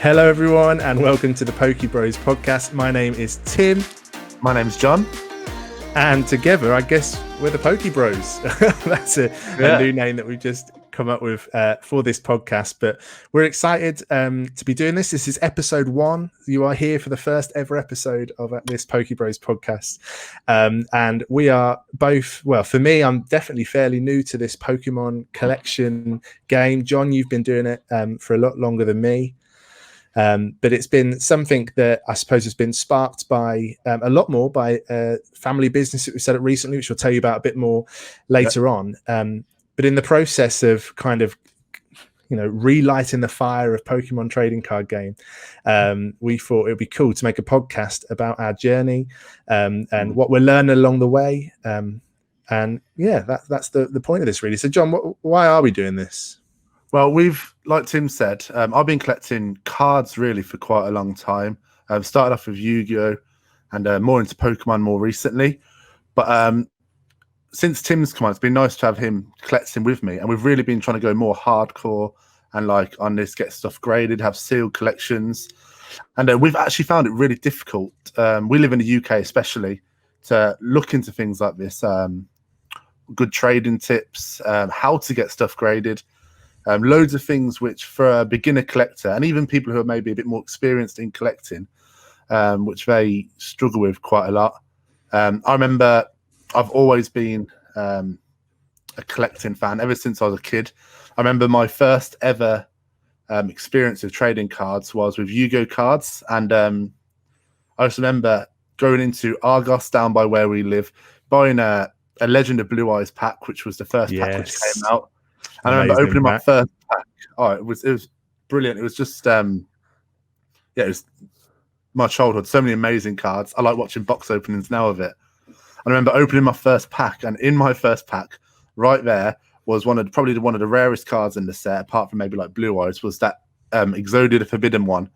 Hello, everyone, and welcome to the PokeBros podcast. My name is Tim. My name's John. And together, I guess, we're the PokeBros. That's a new name that we've just come up with for this podcast. But we're excited to be doing this. This is episode 1. You are here for the first ever episode of this PokeBros podcast. And we are both, well, for me, I'm definitely fairly new to this Pokemon collection game. John, you've been doing it for a lot longer than me. But it's been something that I suppose has been sparked by a lot more by family business that we set up recently, which we'll tell you about a bit more later on. But in the process of kind of, relighting the fire of Pokemon trading card game, we thought it would be cool to make a podcast about our journey and what we're learning along the way. And yeah, that's the point of this, really. So, John, why are we doing this? Well, like Tim said, I've been collecting cards really for quite a long time. Started off with Yu-Gi-Oh! And more into Pokemon more recently. But since Tim's come on, it's been nice to have him collecting with me. And we've really been trying to go more hardcore and like on this, get stuff graded, have sealed collections. And we've actually found it really difficult. We live in the UK especially to look into things like this. Good trading tips, how to get stuff graded. Loads of things which for a beginner collector and even people who are maybe a bit more experienced in collecting, which they struggle with quite a lot. I remember I've always been a collecting fan ever since I was a kid. I remember my first ever experience of trading cards was with Yu-Gi-Oh cards. And I just remember going into Argos down by where we live, buying a Legend of Blue Eyes pack, which was the first pack which came out. And I remember opening my first pack. Oh, it was brilliant. It was just it was my childhood. So many amazing cards. I like watching box openings now of it. I remember opening my first pack, and in my first pack, right there was probably one of the rarest cards in the set, apart from maybe like Blue Eyes, was that Exodia the Forbidden one.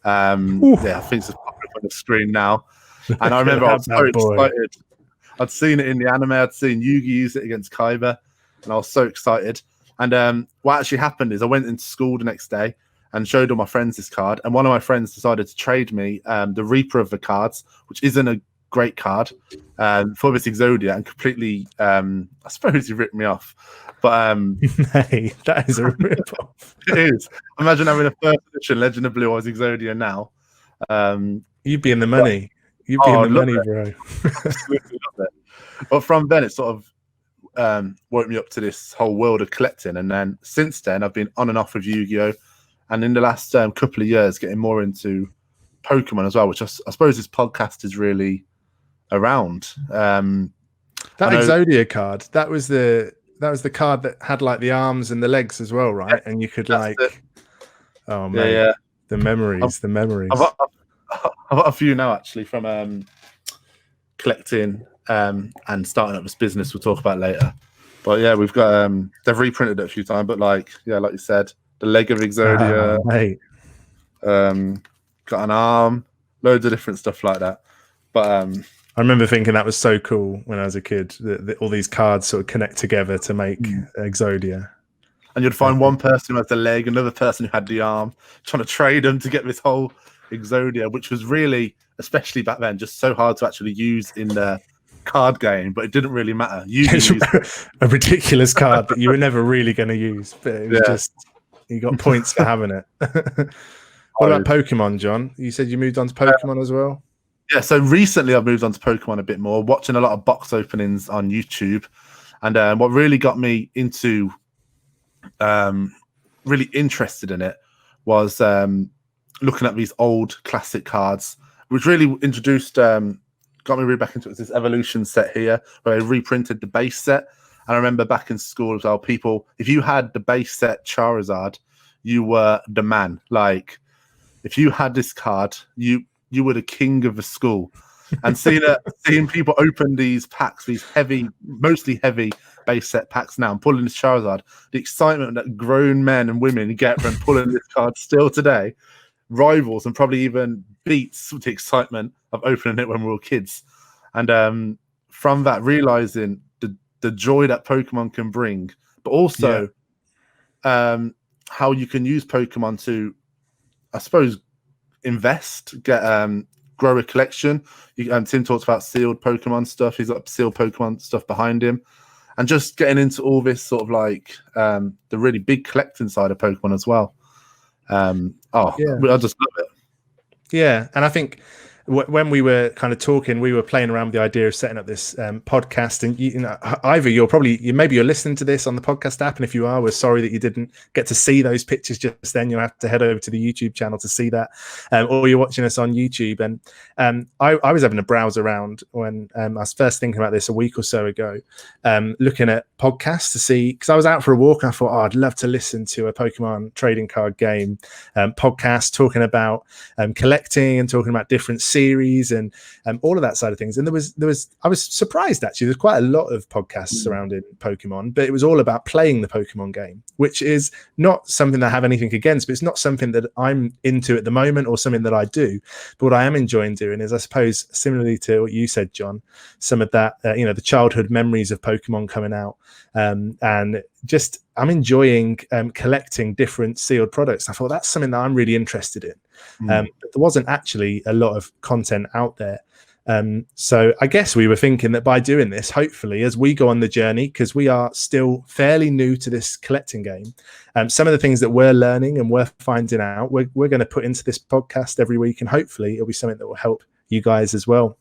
I think it's popping up on the screen now. And I remember I was so excited. I'd seen it in the anime. I'd seen Yugi use it against Kaiba, and I was so excited. And what actually happened is I went into school the next day and showed all my friends this card. And one of my friends decided to trade me the Reaper of the cards, which isn't a great card, for this Exodia, and completely, I suppose he ripped me off. But hey, that is a rip-off. It is. Imagine having a first edition Legend of Blue Eyes Exodia now. You'd be in the money. You'd be in the money, bro. But from then, it sort of woke me up to this whole world of collecting, and then since then I've been on and off with Yu-Gi-Oh, and in the last couple of years getting more into Pokemon as well, which I suppose this podcast is really around. That Exodia card, that was the card that had like the arms and the legs as well, right? And you could like oh man, the memories. I've got a few now actually from collecting and starting up this business we'll talk about later. But yeah, we've got they've reprinted it a few times, but like you said, the leg of Exodia, got an arm, loads of different stuff like that. But I remember thinking that was so cool when I was a kid, that all these cards sort of connect together to make Exodia. And you'd find one person who had the leg, another person who had the arm, trying to trade them to get this whole Exodia, which was really, especially back then, just so hard to actually use in the card game, but it didn't really matter. A ridiculous card that you were never really going to use, but it was just, you got points for having it. What about Pokemon, John? You said you moved on to Pokemon as well? Yeah, so recently I've moved on to Pokemon a bit more, watching a lot of box openings on YouTube. And what really got me into really interested in it was looking at these old classic cards, which really introduced got me really back into it. It's this Evolution set here where they reprinted the base set. And I remember back in school as well, people, if you had the base set Charizard, you were the man. Like, if you had this card, you were the king of the school. And seeing people open these packs, these heavy, mostly heavy base set packs now, and pulling this Charizard, the excitement that grown men and women get from pulling this card still today rivals and probably even beats the excitement of opening it when we were kids. And from that, realizing the joy that Pokemon can bring, but also how you can use Pokemon to I suppose, invest, grow a collection. Tim talks about sealed Pokemon stuff. He's got sealed Pokemon stuff behind him. And just getting into all this sort of like the really big collecting side of Pokemon as well. I just love it. Yeah, and I think when we were kind of talking, we were playing around with the idea of setting up this podcast. And you know, either maybe you're listening to this on the podcast app, and if you are, we're sorry that you didn't get to see those pictures just then. You'll have to head over to the YouTube channel to see that, or you're watching us on YouTube. And I was having a browse around when I was first thinking about this a week or so ago, looking at podcasts to see, because I was out for a walk and I thought, I'd love to listen to a Pokemon trading card game podcast talking about collecting and talking about different series and all of that side of things. And I was surprised actually. There's quite a lot of podcasts surrounding Pokemon, but it was all about playing the Pokemon game, which is not something that I have anything against, but it's not something that I'm into at the moment or something that I do. But what I am enjoying doing is, I suppose, similarly to what you said, John, some of that, the childhood memories of Pokemon coming out, and just I'm enjoying collecting different sealed products. I thought that's something that I'm really interested in. But there wasn't actually a lot of content out there. So I guess we were thinking that by doing this, hopefully, as we go on the journey, because we are still fairly new to this collecting game, some of the things that we're learning and we're finding out, we're going to put into this podcast every week, and hopefully it'll be something that will help you guys as well.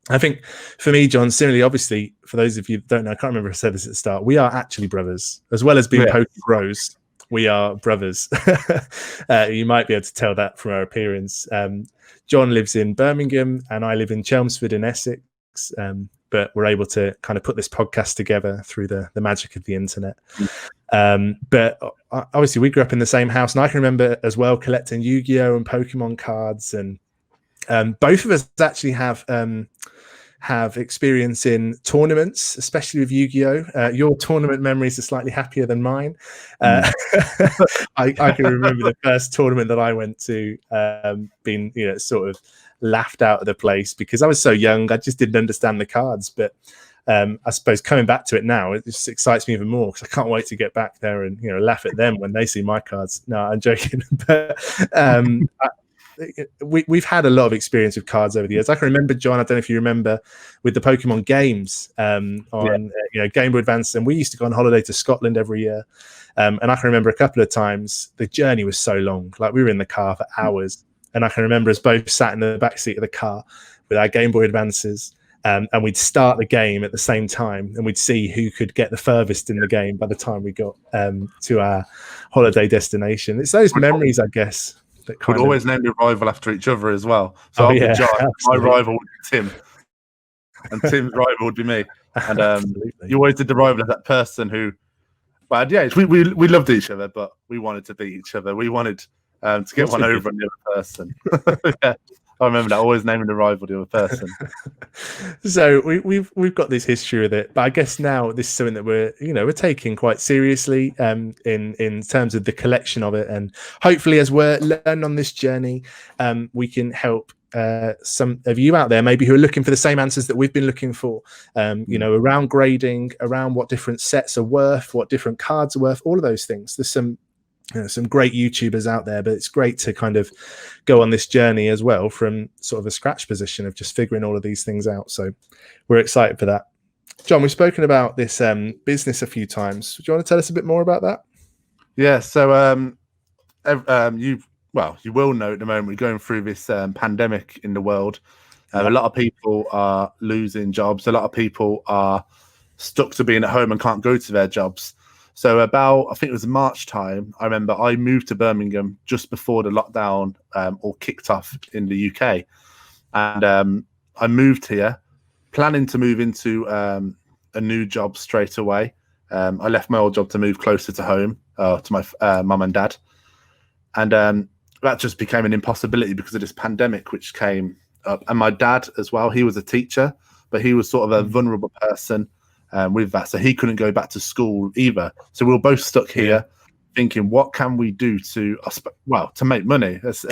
I think for me, John, similarly, obviously, for those of you who don't know, I can't remember if I said this at the start, we are actually brothers, as well as being PokeBros. We are brothers. You might be able to tell that from our appearance. John lives in Birmingham and I live in Chelmsford in Essex. But we're able to kind of put this podcast together through the magic of the internet. But obviously we grew up in the same house, and I can remember as well collecting Yu-Gi-Oh! And Pokemon cards. And both of us actually have experience in tournaments, especially with Yu-Gi-Oh! Your tournament memories are slightly happier than mine. I can remember the first tournament that I went to being, sort of laughed out of the place because I was so young. I just didn't understand the cards. But I suppose coming back to it now, it just excites me even more because I can't wait to get back there and laugh at them when they see my cards. No, I'm joking. But we've had a lot of experience with cards over the years. I can remember, John, I don't know if you remember, with the Pokemon games on Game Boy Advance, and we used to go on holiday to Scotland every year. And I can remember a couple of times the journey was so long, like we were in the car for hours. And I can remember us both sat in the back seat of the car with our Game Boy Advances, and we'd start the game at the same time, and we'd see who could get the furthest in the game by the time we got to our holiday destination. It's those memories, I guess. Would always name your rival after each other as well. So I'll be John, my rival would be Tim, and Tim's rival would be me. And you always did the rival as that person who, but yeah, we loved each other, but we wanted to beat each other. We wanted to get one over on the other person. Yeah. I remember that, always naming the rival the other person. So we've got this history with it, but I guess now this is something that we're taking quite seriously in terms of the collection of it, and hopefully as we're learning on this journey, we can help some of you out there maybe who are looking for the same answers that we've been looking for, around grading, around what different sets are worth, what different cards are worth, all of those things. There's some great YouTubers out there, but it's great to kind of go on this journey as well from sort of a scratch position of just figuring all of these things out. So we're excited for that. John, we've spoken about this business a few times. Do you want to tell us a bit more about that? Yeah. So you will know at the moment we're going through this pandemic in the world. A lot of people are losing jobs. A lot of people are stuck to being at home and can't go to their jobs. So about, I think it was March time, I remember I moved to Birmingham just before the lockdown all kicked off in the UK. And I moved here planning to move into a new job straight away. I left my old job to move closer to home, to my mum and dad. And that just became an impossibility because of this pandemic which came up. And my dad as well, he was a teacher, but he was sort of a vulnerable person with that. So he couldn't go back to school either. So we were both stuck here thinking, what can we do to make money, as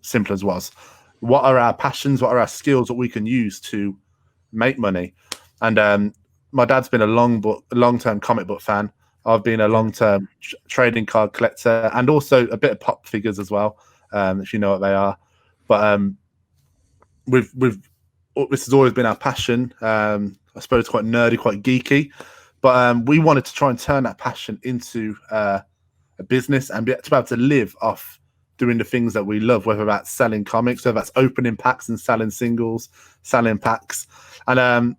simple as was. What are our passions? What are our skills that we can use to make money? And my dad's been a long-term comic book fan. I've been a long-term trading card collector and also a bit of pop figures as well. if you know what they are. But we've this has always been our passion. I suppose quite nerdy, quite geeky, but we wanted to try and turn that passion into a business and to be able to live off doing the things that we love, whether that's selling comics, whether that's opening packs and selling singles, selling packs. And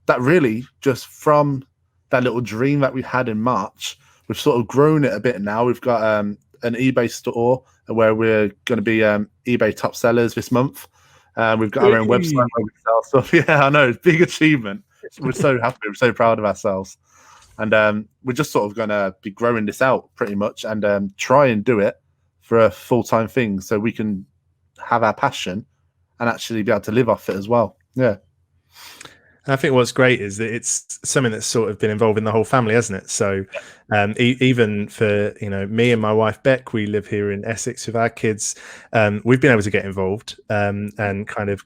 that really just from that little dream that we had in March, we've sort of grown it a bit now. We've got an eBay store where we're going to be eBay top sellers this month. We've got our own website where we sell stuff. Yeah, I know. It's a big achievement. We're so happy. We're so proud of ourselves. And we're just sort of going to be growing this out pretty much and try and do it for a full-time thing so we can have our passion and actually be able to live off it as well. Yeah. I think what's great is that it's something that's sort of been involving the whole family, hasn't it? So even for, me and my wife, Beck, we live here in Essex with our kids. We've been able to get involved and kind of,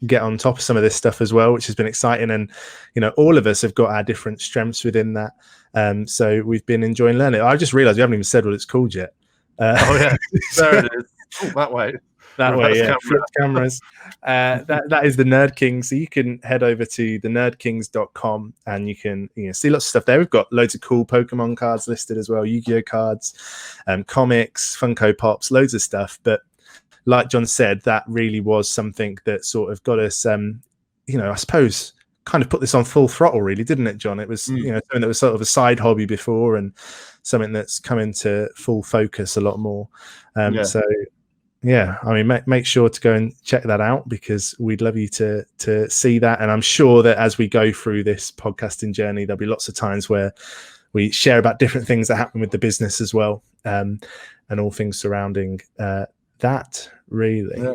get on top of some of this stuff as well, which has been exciting. And, all of us have got our different strengths within that. So we've been enjoying learning. I just realized we haven't even said what it's called yet. Oh, yeah. There it is. Oh, that way. That way, yeah. Flip cameras. That is the Nerd King. So you can head over to thenerdkings.com and you can see lots of stuff there. We've got loads of cool Pokemon cards listed as well, Yu-Gi-Oh cards, comics, Funko Pops, loads of stuff. But like John said, that really was something that sort of got us, I suppose, kind of put this on full throttle, really, didn't it, John? It was, something that was sort of a side hobby before and something that's come into full focus a lot more. So. Yeah, I mean, make sure to go and check that out because we'd love you to see that. And I'm sure that as we go through this podcasting journey, there'll be lots of times where we share about different things that happen with the business as well, and all things surrounding that, really. Yeah.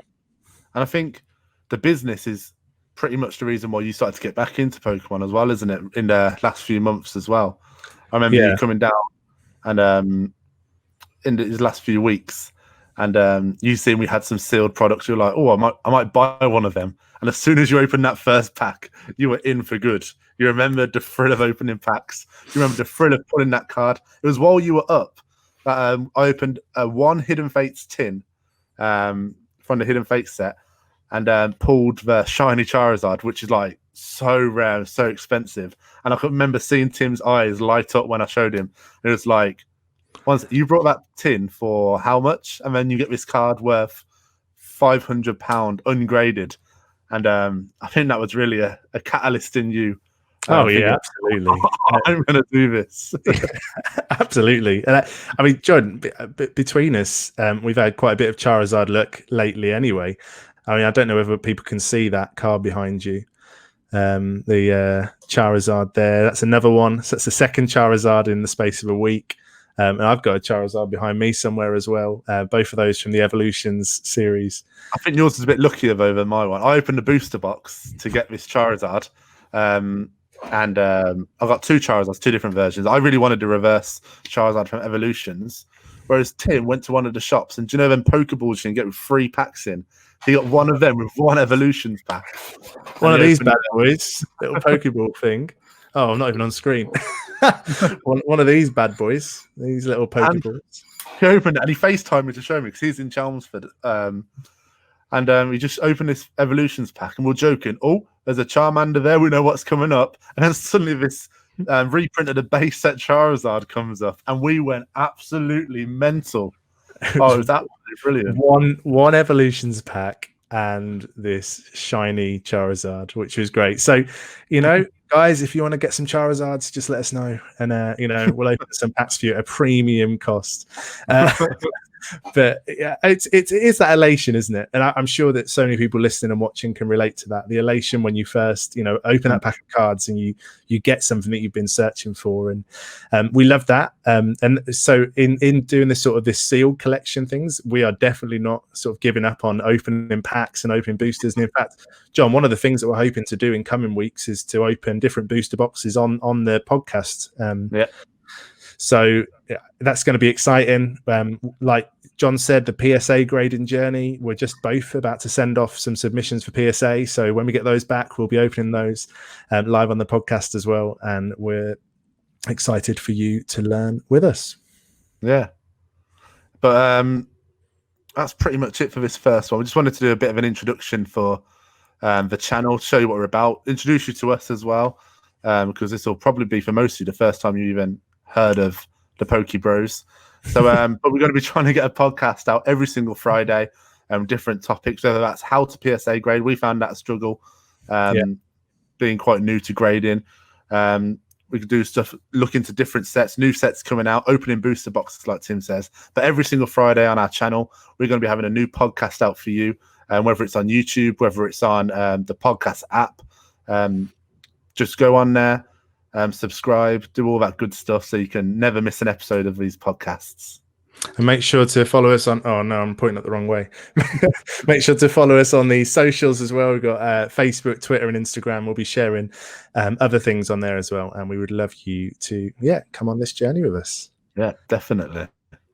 And I think the business is pretty much the reason why you started to get back into Pokemon as well, isn't it? In the last few months as well. I remember you coming down and in these last few weeks. And you seen we had some sealed products. You're like, oh, I might buy one of them. And as soon as you opened that first pack, you were in for good. You remembered the thrill of opening packs. You remember the thrill of pulling that card. It was while you were up that I opened one Hidden Fates tin from the Hidden Fates set and pulled the shiny Charizard, which is like so rare and so expensive. And I could remember seeing Tim's eyes light up when I showed him. It was like, once you brought that tin for how much, and then you get this card worth £500 ungraded, and I think that was really a catalyst in you. Absolutely. I'm going to do this. Absolutely. And I mean, John, between us, we've had quite a bit of Charizard luck lately. Anyway, I mean, I don't know whether people can see that card behind you. The Charizard there. That's another one. So that's the second Charizard in the space of a week. And I've got a Charizard behind me somewhere as well. Both of those from the Evolutions series. I think yours is a bit luckier though than my one. I opened the booster box to get this Charizard, and I've got two Charizards, two different versions. I really wanted to reverse Charizard from Evolutions, whereas Tim went to one of the shops, and do you know them Pokeballs you can get with 3 packs in? He got one of them with one Evolutions pack. One of these bad boys, little Pokeball thing. Oh, I'm not even on screen. one of these bad boys, these little Pokeballs. He opened it and he FaceTimed me to show me because he's in Chelmsford. And we just opened this Evolutions pack and we're joking. Oh, there's a Charmander there. We know what's coming up. And then suddenly this reprint of the base set Charizard comes up and we went absolutely mental. Oh, it was absolutely brilliant. One Evolutions pack and this shiny Charizard, which was great. So, guys, if you want to get some Charizards, just let us know, and we'll open some packs for you at a premium cost. But yeah, it is that elation, isn't it? And I'm sure that so many people listening and watching can relate to that. The elation when you first, open that pack of cards and you get something that you've been searching for, and we love that. And so in doing this sort of this sealed collection things, we are definitely not sort of giving up on opening packs and opening boosters. And in fact, John, one of the things that we're hoping to do in coming weeks is to open different booster boxes on the podcast. So yeah, that's going to be exciting. Like John said, the PSA grading journey, we're just both about to send off some submissions for PSA. So when we get those back, we'll be opening those live on the podcast as well. And we're excited for you to learn with us. Yeah. But that's pretty much it for this first one. We just wanted to do a bit of an introduction for the channel, show you what we're about, introduce you to us as well, because this will probably be for most of you the first time you even heard of the PokeBros. So, but we're going to be trying to get a podcast out every single Friday, different topics, whether that's how to PSA grade. We found that a struggle, being quite new to grading. We could do stuff, look into different sets, new sets coming out, opening booster boxes, like Tim says. But every single Friday on our channel, we're going to be having a new podcast out for you, whether it's on YouTube, whether it's on the podcast app. Just go on there, subscribe, do all that good stuff so you can never miss an episode of these podcasts. And make sure to follow us on. Oh no, I'm pointing it the wrong way. Make sure to follow us on the socials as well. We've got Facebook, Twitter, and Instagram. We'll be sharing other things on there as well. And we would love you to, come on this journey with us. Yeah, definitely.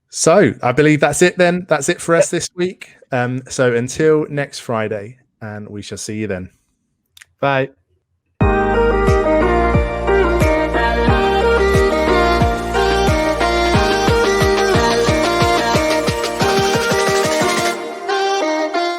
So I believe that's it then. That's it for us this week. So until next Friday, and we shall see you then. Bye.